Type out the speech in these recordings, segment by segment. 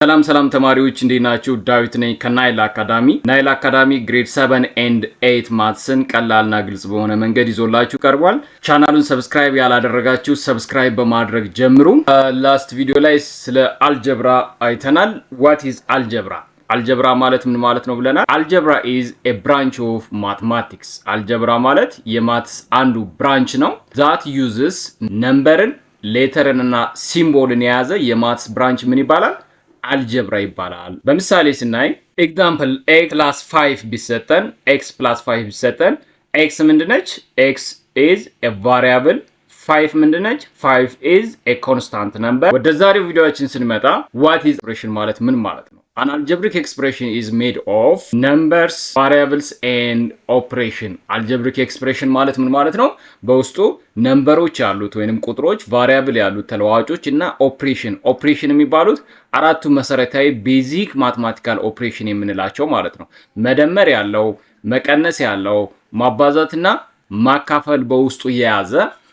ሰላም ተማሪዎች እንዴት ናችሁ? ዳዊት ነኝ ከናይል አካዳሚ። ናይል አካዳሚ ግሬድ 7 ኤንድ 8 ማትስን ቀላልና ግልጽ በሆነ መንገድ ይዞላችሁ ቀርቧል። ቻናሉን ሰብስክራይብ ያላደረጋችሁ ሰብስክራይብ በማድረግ ጀምሩ። ላስት ቪዲዮ ላይ ስለ አልጀብራ አይተናል። ዋት ኢዝ አልጀብራ? አልጀብራ ማለት ምን ማለት ነው ብለናል። አልጀብራ ኢዝ ኤ ብራንች ኦፍ ማትማቲክስ። አልጀብራ ማለት የማትስ አንዱ ብራንች ነው። ዛት ዩዝስ ነምበርን፣ ሌተርን እና ሲምቦልን የያዘ የማትስ ብራንች ምን ይባላል? አልጀብራ ይባላል። በምሳሌ ስናይ ኤግዛምፕል x plus 5 ቢሰጠን x plus 5 ቢሰጠን x ምንድነች? x is a variable 5 ምንድነች? 5 is a constant number። ወደ ዛሬው ቪዲዮአችን ስንመጣ what is expression ማለት ምን ማለት ነው? An algebraic expression is made of numbers, variables and operation። algebraic expression ማለት ምን ማለት ነው? በውስጡ ነምበሮች ያሉት ወይንም ቁጥሮች፣ ቫሪያብል ያሉት ተለዋዋጮች እና ኦፕሬሽን የሚባሉት አራቱ መሰረታዊ ቤዚክ ማትማቲካል ኦፕሬሽን የምንላቸው ማለት ነው። መደመር ያለው፣ መቀነስ ያለው፣ ማባዛትና ማካፈል በውስጡ የያዘ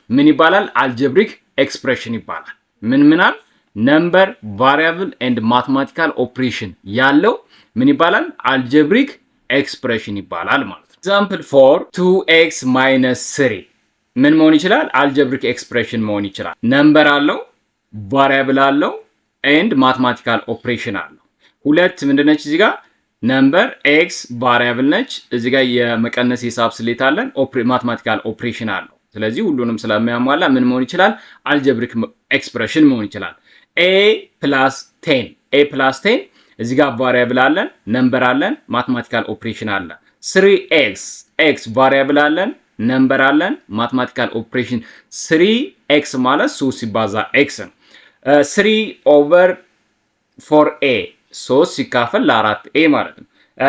ምን ይባላል? አልጀብሪክ ኤክስፕሬሽን ይባላል። ምናል ነምበር ቫሪያብል ኤንድ ማትማቲካል ኦፕሬሽን ያለው ምን ይባላል? አልጀብሪክ ኤክስፕሬሽን ይባላል ማለት ነው። ኤግዛምፕል ፎር 2x minus 3 ምን መሆን ይችላል? አልጀብሪክ ኤክስፕሬሽን መሆን ይችላል። ነምበር አለው፣ ቫሪያብል አለው ኤንድ ማትማቲካል ኦፕሬሽን አለው። ሁለት ምንድነች እዚህ ጋር? ነምበር ኤክስ ቫሪያብል ነች። እዚህ ጋር የመቀነስ ሂሳብ ስሌት አለን፣ ማትማቲካል ኦፕሬሽን አለው። ስለዚህ ሁሉንም ስለሚያሟላ ምን መሆን ይችላል? አልጀብሪክ ኤክስፕሬሽን መሆን ይችላል። a plus 10 እዚህ ጋር ቫሪያብል አለን፣ ነምበር አለን፣ ማትማቲካል ኦፕሬሽን አለ። 3x ቫሪያብል አለን፣ ነምበር አለን፣ ማትማቲካል ኦፕሬሽን 3x ማለት 3 ሲባዛ x ነው። 3 over 4a 3 ሲካፈል ለ4a ማለት ነው።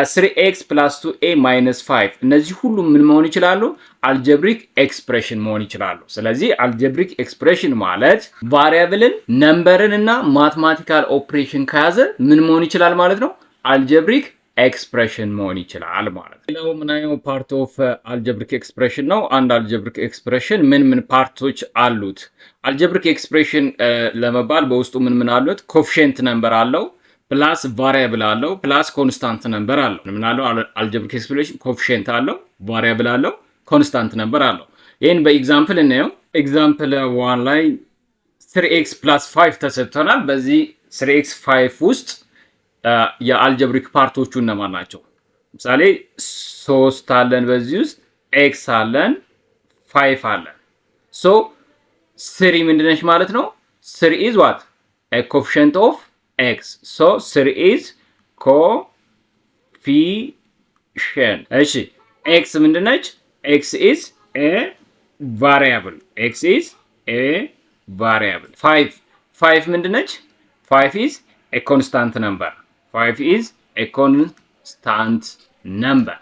3x plus 2a minus 5 እነዚህ ሁሉ ምን መሆን ይችላሉ? አልጀብሪክ ኤክስፕሬሽን መሆን ይችላሉ። ስለዚህ አልጀብሪክ ኤክስፕሬሽን ማለት ቫሪያብልን፣ ነምበርን እና ማትማቲካል ኦፕሬሽን ከያዘ ምን መሆን ይችላል ማለት ነው? አልጀብሪክ ኤክስፕሬሽን መሆን ይችላል ማለት ነው። ሌላው ምናየው ፓርት ኦፍ አልጀብሪክ ኤክስፕሬሽን ነው። አንድ አልጀብሪክ ኤክስፕሬሽን ምን ፓርቶች አሉት? አልጀብሪክ ኤክስፕሬሽን ለመባል በውስጡ ምን አሉት? ኮፊሺየንት ነምበር አለው፣ ፕላስ ቫሪያብል አለው፣ ፕላስ ኮንስታንት ነምበር አለው። ምን አለው? አልጀብሪክ ኤክስፕሬሽን ኮፊሺየንት አለው፣ ቫሪያብል አለው፣ ኮንስታንት ነምበር አለው። ይሄን በኤግዛምፕል እናየው። ኤግዛምፕል 1 ላይ 3x plus 5 ተሰጥቶናል። በዚህ 3x 5 ውስጥ የአልጀብሪክ ፓርቶቹ እነማን ናቸው? ምሳሌ 3 አለን፣ በዚህ ውስጥ x አለን፣ 5 አለን። ሶ 3 ምንድነች ማለት ነው? 3 is what? a coefficient of x. so 3 is coefficient. እሺ x ምንድነች? x is a variable. 5 ምንድነች? 5 is a constant number. 5 is a constant number.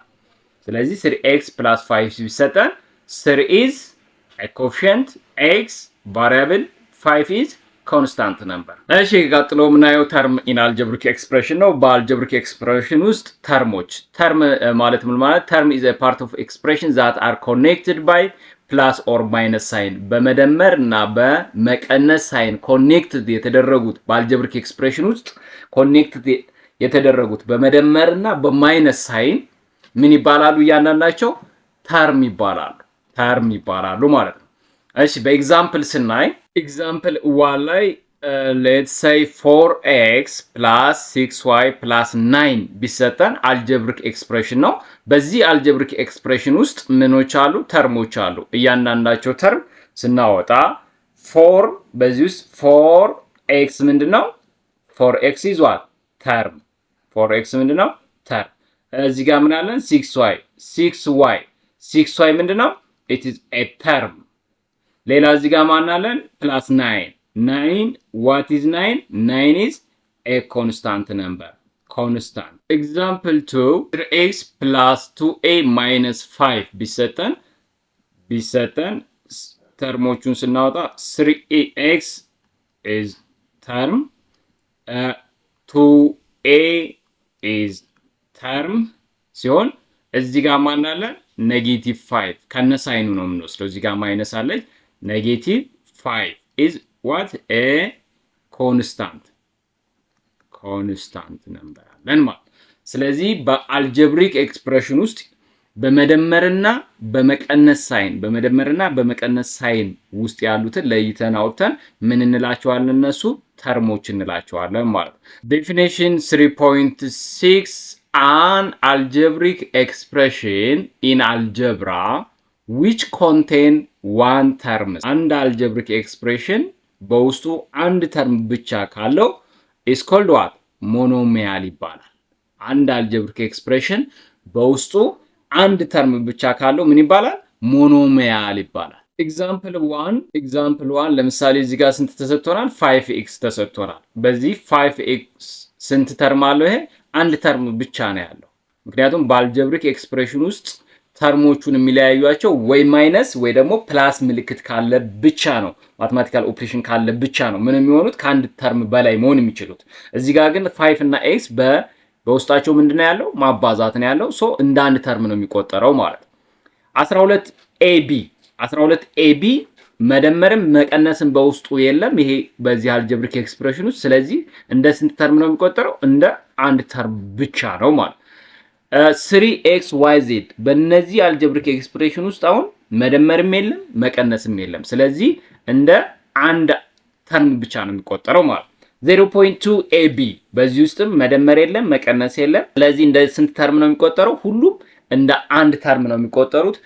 ስለዚህ 3x plus 5 ቢሰጠን 3 is a coefficient, x variable, 5 is ኮንስታንት ነምበር። እሺ ቀጥሎ የምናየው ተርም ኢን አልጀብሪክ ኤክስፕሬሽን ነው። በአልጀብሪክ ኤክስፕሬሽን ውስጥ ተርሞች። ተርም ማለት ምን ማለት? ተርም ኢዝ ኤ ፓርት ኦፍ ኤክስፕሬሽን ዛት አር ኮኔክትድ ባይ ፕላስ ኦር ማይነስ ሳይን። በመደመር እና በመቀነስ ሳይን ኮኔክትድ የተደረጉት በአልጀብሪክ ኤክስፕሬሽን ውስጥ ኮኔክትድ የተደረጉት በመደመር እና በማይነስ ሳይን ምን ይባላሉ? እያንዳንዳቸው ተርም ይባላሉ ማለት ነው። እሺ በኤግዛምፕል ስናይ ኤግዛምፕል 1 ላይ ሌትስ ሴይ 4x plus 6y plus 9 ቢሰጠን አልጀብሪክ ኤክስፕሬሽን ነው። በዚህ አልጀብሪክ ኤክስፕሬሽን ውስጥ ምኖች አሉ? ተርሞች አሉ። እያንዳንዳቸው ተርም ስናወጣ 4 በዚህ ውስጥ 4x ምንድነው? 4x is what? ተርም። 4x ምንድነው? ተርም። እዚህ ጋር ምን አለን? 6y ምንድነው? it is a term። ሌላ እዚህ ጋር ማን አለን? ፕላስ 9 what is 9 is a constant number። constant። ኤግዛምፕል 2 3x plus 2a minus 5 ቢሰጠን ተርሞቹን ስናወጣ 3x is term, 2a is term ሲሆን እዚህ ጋር ማን አለን? ኔጌቲቭ 5 ከነ ሳይኑ ነው የምንወስደው። እዚህ ጋር ማይነስ አለች። ኔጌቲቭ 5 is what? A constant. ኮንስታንት ነምበር አለን ማለት። ስለዚህ በአልጀብሪክ ኤክስፕሬሽን ውስጥ በመደመርና በመቀነስ ሳይን ውስጥ ያሉትን ለይተን አውጥተን ምን እንላቸዋለን? እነሱ ተርሞች እንላቸዋለን ማለት ነው። ዴፊኒሽን 3.6 an algebraic expression in algebra which contain one term. አንድ algebraic expression በውስጡ አንድ ተርም ብቻ ካለው is called what? monomial ይባላል። አንድ algebraic expression በውስጡ አንድ ተርም ብቻ ካለው ምን ይባላል? ሞኖሚያል ይባላል። ኤግዛምፕል 1 ለምሳሌ እዚህ ጋር ስንት ተሰጥቶናል? 5x ተሰጥቶናል። በዚህ 5x ስንት ተርም አለው? ይሄ አንድ ተርም ብቻ ነው ያለው። ምክንያቱም በአልጀብሪክ ኤክስፕሬሽን ውስጥ ተርሞቹን የሚለያዩቸው ወይ ማይነስ ወይ ደግሞ ፕላስ ምልክት ካለ ብቻ ነው። ማቴማቲካል ኦፕሬሽን ካለ ብቻ ነው ምን የሚሆኑት? ከአንድ ተርም በላይ መሆን የሚችሉት። እዚህ ጋር ግን 5 እና x በውስጣቸው ምንድነው ያለው? ማባዛት ነው ያለው። ሶ እንደ አንድ ተርም ነው የሚቆጠረው ማለት ነው። 12ab መደመርም መቀነስም በውስጡ የለም። ይሄ በዚህ አልጀብሪክ ኤክስፕሬሽን ውስጥ ስለዚህ እንደ ስንት ተርም ነው የሚቆጠረው? እንደ አንድ ተርም ብቻ ነው ማለት። 3xyz በእነዚህ አልጀብሪክ ኤክስፕሬሽን ውስጥ አሁን መደመርም የለም መቀነስም የለም። ስለዚህ እንደ አንድ ተርም ብቻ ነው የሚቆጠረው ማለት። 0.2ab በዚህ ውስጥም መደመር የለም መቀነስ የለም። ስለዚህ እንደ ስንት ተርም ነው የሚቆጠረው? ሁሉም እንደ አንድ ተርም ነው የሚቆጠሩት።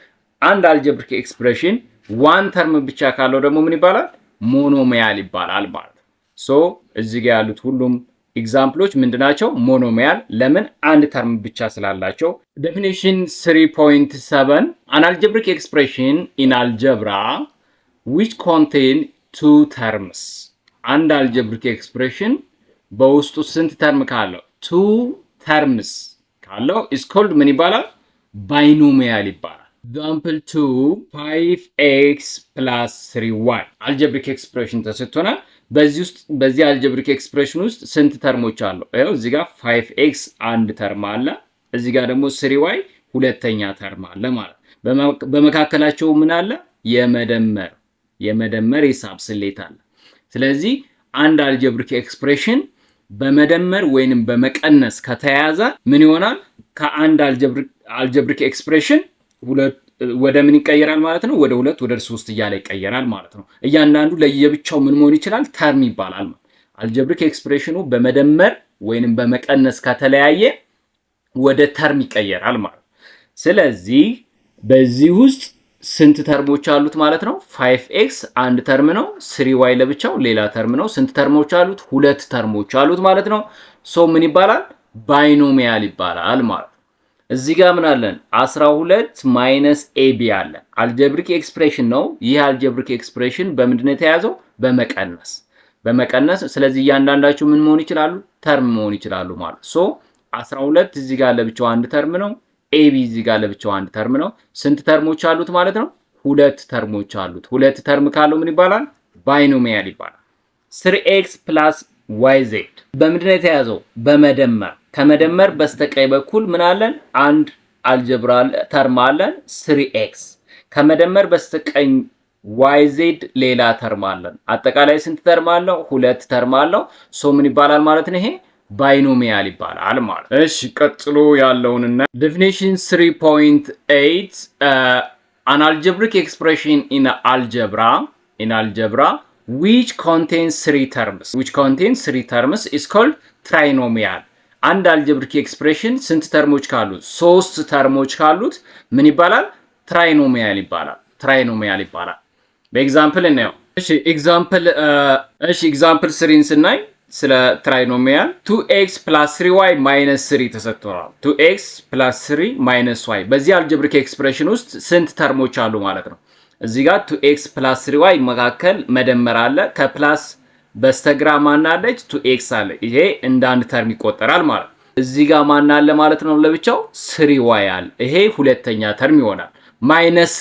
አንድ አልጀብሪክ ኤክስፕሬሽን ዋን ተርም ብቻ ካለው ደግሞ ምን ይባላል? ሞኖሚያል ይባላል ማለት ነው። ሶ እዚህ ጋር ያሉት ሁሉም ኤግዛምፕሎች ምንድናቸው? ሞኖሚያል። ለምን? አንድ ተርም ብቻ ስላላቸው። ዴፊኒሽን 3.7 an algebraic expression in algebra which contain two terms. አንድ አልጀብሪክ ኤክስፕሬሽን በውስጡ ስንት ተርም ካለው? two terms ካለው is called ምን ይባላል? ባይኖሚያል ይባላል። ኤግዛምፕል 2 5x plus 3y አልጀብሪክ ኤክስፕሬሽን ተሰጥቶናል። በዚህ አልጀብሪክ ኤክስፕሬሽን ውስጥ ስንት ተርሞች አሉ? ይኸው እዚህ ጋር 5x አንድ ተርም አለ፣ እዚህ ጋር ደግሞ 3y ሁለተኛ ተርም አለ ማለት። በመካከላቸው ምን አለ? የመደመር ሂሳብ ስሌት አለ። ስለዚህ አንድ አልጀብሪክ ኤክስፕሬሽን በመደመር ወይንም በመቀነስ ከተያዘ ምን ይሆናል? ከአንድ አልጀብሪክ ኤክስፕሬሽን ወደ ምን ይቀየራል ማለት ነው? ወደ 2 ወደ 3 እያለ ይቀየራል ማለት ነው። እያንዳንዱ ለየብቻው ምን መሆን ይችላል? ተርም ይባላል ማለት። አልጀብሪክ ኤክስፕሬሽኑ በመደመር ወይንም በመቀነስ ከተለያየ ወደ ተርም ይቀየራል ማለት። ስለዚህ በዚህ ውስጥ ስንት ተርሞች አሉት ማለት ነው? 5x አንድ ተርም ነው፣ 3y ለብቻው ሌላ ተርም ነው። ስንት ተርሞች አሉት? 2 ተርሞች አሉት ማለት ነው። ሶ ምን ይባላል? ባይኖሚያል ይባላል ማለት። እዚህ ጋር ምን አለን? 12 ማይነስ ab አለ። አልጀብሪክ ኤክስፕሬሽን ነው። ይህ አልጀብሪክ ኤክስፕሬሽን በምንድን ነው የተያዘው? በመቀነስ። ስለዚህ እያንዳንዳቸው ምን መሆን ይችላሉ? ተርም መሆን ይችላሉ ማለት። ሶ 12 እዚህ ጋር ለብቻው አንድ ተርም ነው። ab እዚህ ጋር ለብቻው አንድ ተርም ነው። ስንት ተርሞች አሉት ማለት ነው? 2 ተርሞች አሉት። 2 ተርም ካለው ምን ይባላል? ባይኖሚያል ይባላል። 3x plus yz በምንድን ነው የተያዘው? በመደመር። ከመደመር በስተቀኝ በኩል ምን አለን? አንድ አልጀብራ ተርም አለን 3x። ከመደመር በስተቀኝ yz ሌላ ተርም አለን። አጠቃላይ ስንት ተርም አለው? 2 ተርም አለው። ሶ ምን ይባላል ማለት ነው? ይሄ ባይኖሚያል ይባላል ማለት። እሺ ቀጥሎ ያለውንና ዴፊኒሽን 3.8 an algebraic expression in algebra which contains 3 terms is called trinomial. አንድ አልጀብሪክ ኤክስፕሬሽን ስንት ተርሞች ካሉት? 3 ተርሞች ካሉት ምን ይባላል? ትራይኖሚያል ይባላል። በኤግዛምፕል እናየው። እሺ ኤግዛምፕል 3ን ስናይ ስለ ትራይኖሚያል 2x plus 3y minus 3 ተሰጥቷል። 2x plus 3 minus y በዚህ አልጀብሪክ ኤክስፕሬሽን ውስጥ ስንት ተርሞች አሉ ማለት ነው? እዚህ ጋር 2x plus 3y መካከል መደመር አለ። ከፕላስ በስተግራ ማን አለች? 2x አለ። ይሄ እንደ አንድ ተርም ይቆጠራል ማለት። እዚህ ጋር ማን አለ ማለት ነው? ለብቻው 3y አለ። ይሄ ሁለተኛ ተርም ይሆናል። ማይነስ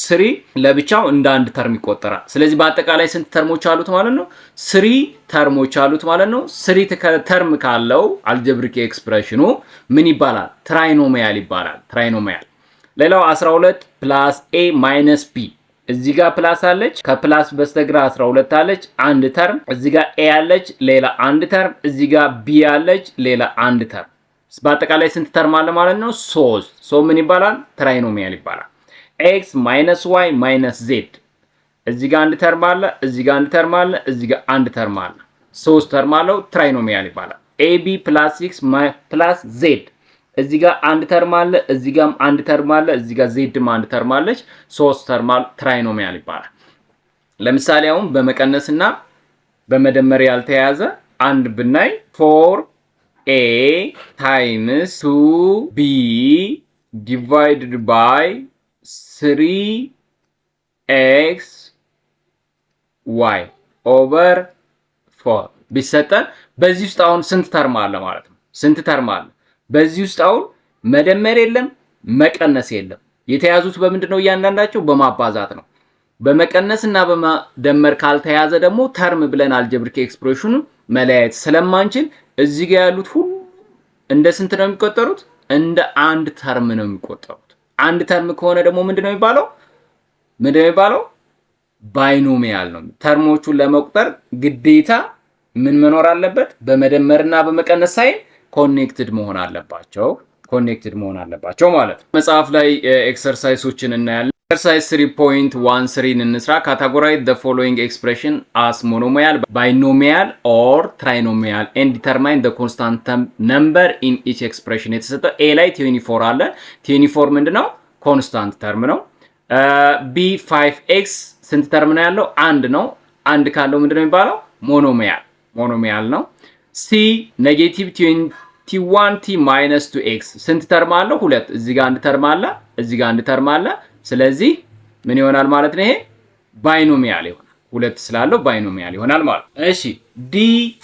3 ለብቻው እንደ አንድ ተርም ይቆጠራል። ስለዚህ በአጠቃላይ ስንት ተርሞች አሉት ማለት ነው? 3 ተርሞች አሉት ማለት ነው። 3 ተርም ካለው አልጀብሪክ ኤክስፕሬሽኑ ምን ይባላል? ትራይኖሚያል ይባላል። ሌላው 12 plus a minus b እዚህ ጋር ፕላስ አለች፣ ከፕላስ በስተግራ 12 አለች፣ አንድ ተርም። እዚህ ጋር ኤ አለች፣ ሌላ አንድ ተርም። እዚህ ጋር ቢ አለች፣ ሌላ አንድ ተርም። በአጠቃላይ ስንት ተርም አለ ማለት ነው? 3። ሶ ምን ይባላል? ትራይኖሚያል ይባላል። ኤክስ ማይነስ ዋይ ማይነስ ዜድ። እዚህ ጋር አንድ ተርም አለ፣ እዚህ ጋር አንድ ተርም አለ፣ እዚህ ጋር አንድ ተርም አለ። 3 ተርም አለው፣ ትራይኖሚያል ይባላል። ኤቢ ፕላስ ኤክስ ፕላስ ዜድ። እዚህ ጋር አንድ ተርም አለ፣ እዚህ ጋርም አንድ ተርም አለ፣ እዚህ ጋር ዜድም አንድ ተርም አለች። 3 ተርም ትራይኖሚያል ይባላል። ለምሳሌ አሁን በመቀነስና በመደመር ያልተያዘ አንድ ብናይ 4a ታይምስ 2b divided by 3x y over 4 ቢሰጠን በዚህ ውስጥ አሁን ስንት ተርም አለ ማለት ነው? ስንት ተርም አለ? በዚህ ውስጥ አሁን መደመር የለም፣ መቀነስ የለም። የተያዙት በምንድን ነው? እያንዳንዳቸው በማባዛት ነው። በመቀነስ እና በመደመር ካልተያዘ ደግሞ ተርም ብለን አልጀብሪክ ኤክስፕሬሽኑ መለያየት ስለማንችል እዚህ ጋር ያሉት ሁሉ እንደ ስንት ነው የሚቆጠሩት? እንደ አንድ ተርም ነው የሚቆጠሩት። አንድ ተርም ከሆነ ደግሞ ምንድነው የሚባለው? ባይኖሚያል ነው። ተርሞቹን ለመቁጠር ግዴታ ምን መኖር አለበት? በመደመርና በመቀነስ ሳይን ኮኔክትድ መሆን አለባቸው ማለት ነው። መጽሐፍ ላይ ኤክሰርሳይሶችን እናያለን። ኤክሰርሳይዝ 3.13 እንስራ። ካታጎራይዝ the following expression as monomial, binomial or trinomial and determine the constant number in each expression። የተሰጠ ኤ ላይ 24 አለ። 24 ምንድነው? ኮንስታንት ተርም ነው። ቢ 5x ስንት ተርም ነው ያለው? አንድ ነው። አንድ ካለው ምንድነው የሚባለው? ሞኖሚያል ነው። ሲ ኔጌቲቭ 21t minus 2x ስንት ተርም አለው? ሁለት። እዚህ ጋር አንድ ተርም አለ፣ እዚህ ጋር አንድ ተርም አለ። ስለዚህ ምን ይሆናል ማለት ነው? ይሄ ባይኖሚያል ይሆናል። ሁለት ስላለው ባይኖሚያል ይሆናል ማለት ነው። እሺ ዲ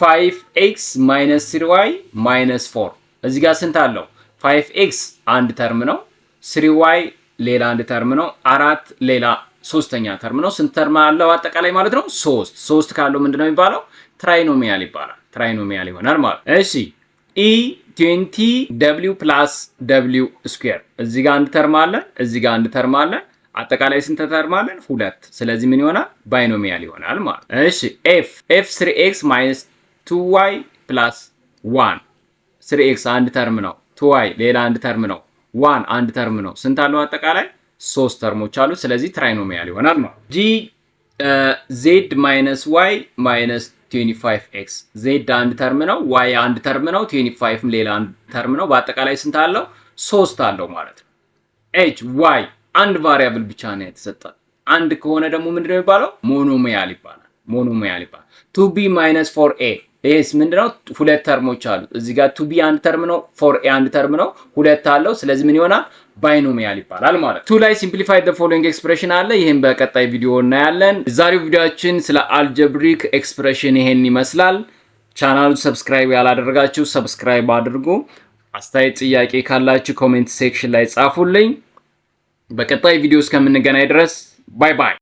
5x minus 3y minus 4 እዚህ ጋር ስንት አለው? 5x አንድ ተርም ነው፣ 3y ሌላ አንድ ተርም ነው፣ 4 ሌላ ሶስተኛ ተርም ነው። ስንት ተርም አለው አጠቃላይ ማለት ነው? 3 ካለው ምንድነው የሚባለው? ትራይኖሚያል ይባላል። ትራይኖሚያል ይሆናል ማለት ነው። እሺ ኢ 20 w plus w ስኩዌር እዚህ ጋር አንድ ተርም አለ፣ እዚህ ጋር አንድ ተርም አለ። አጠቃላይ ስንት ተርም አለን? 2። ስለዚህ ምን ይሆናል? ባይኖሚያል ይሆናል ማለት ነው። እሺ f 3x minus 2y plus 1 3x አንድ ተርም ነው፣ 2y ሌላ አንድ ተርም ነው፣ 1 አንድ ተርም ነው። ስንት አለው አጠቃላይ? 3 ተርሞች አሉ። ስለዚህ ትራይኖሚያል ይሆናል ማለት ነው። g z minus y minus 25x z አንድ ተርም ነው፣ y አንድ ተርም ነው፣ 25 ሌላ አንድ ተርም ነው። በአጠቃላይ ስንት አለው? 3 አለው ማለት ነው። h y አንድ ቫሪያብል ብቻ ነው የተሰጠ። አንድ ከሆነ ደግሞ ምንድነው የሚባለው? ሞኖሚያል ይባላል። 2b minus 4a ይሄስ ምንድነው? ሁለት ተርሞች አሉ። እዚህ ጋር 2b አንድ ተርም ነው፣ 4a አንድ ተርም ነው፣ ሁለት አለው። ስለዚህ ምን ይሆናል? ባይኖሚያል ይባላል ማለት ነው። 2 ላይ ሲምፕሊፋይ the following expression አለ። ይሄን በቀጣይ ቪዲዮ እናያለን። ዛሬው ቪዲዮአችን ስለ አልጀብሪክ ኤክስፕሬሽን ይሄን ይመስላል። ቻናሉን ሰብስክራይብ ያላደረጋችሁ ሰብስክራይብ አድርጉ። አስተያየት ጥያቄ ካላችሁ ኮሜንት ሴክሽን ላይ ጻፉልኝ። በቀጣይ ቪዲዮ እስከምንገናኝ ድረስ ባይ ባይ።